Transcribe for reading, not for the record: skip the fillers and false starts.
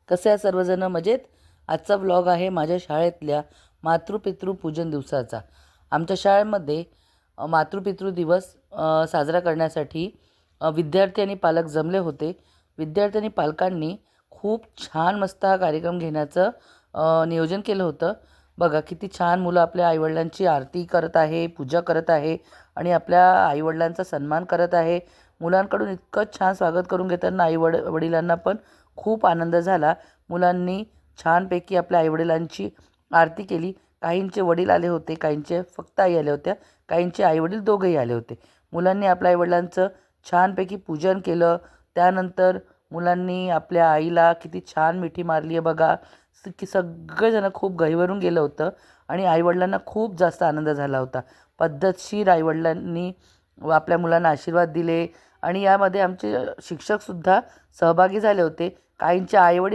कसे आहे सर्वजण मजेत? आजचा व्लॉग आहे माझ्या शाळेतल्या मातृपितृ पूजन दिवसाचा. आमच्या शाळेमध्ये मातृपितृ दिवस साजरा करण्यासाठी विद्यार्थी आणि पालक जमले होते. विद्यार्थी आणि पालकांनी खूप छान मस्त हा कार्यक्रम घेण्याचं नियोजन केलं होतं. बघा किती छान मुलं आपल्या आईवडिलांची आरती करत आहे, पूजा करत आहे आणि आपल्या आईवडिलांचा सन्मान करत आहे. मुलांकडून इतकं छान स्वागत करून घेताना वडिलांना पण खूप आनंद झाला. मुलांनी छानपैकी आपल्या आईवडिलांची आरती केली. काहींचे वडील आले होते, काहींचे फक्त आई आल्या होत्या, काहींचे आईवडील दोघंही आले होते. मुलांनी आपल्या आईवडिलांचं छानपैकी पूजन केलं. त्यानंतर मुलांनी आपल्या आईला किती छान मिठी मारली आहे बघा. की सगळेजणं खूप गहिवरून गेलं होतं आणि आईवडिलांना खूप जास्त आनंद झाला होता. पद्धतशीर आईवडिलांनी आपल्या मुलांना आशीर्वाद दिले आणि यामध्ये आमचे शिक्षकसुद्धा सहभागी झाले होते. काहींचे आईवडील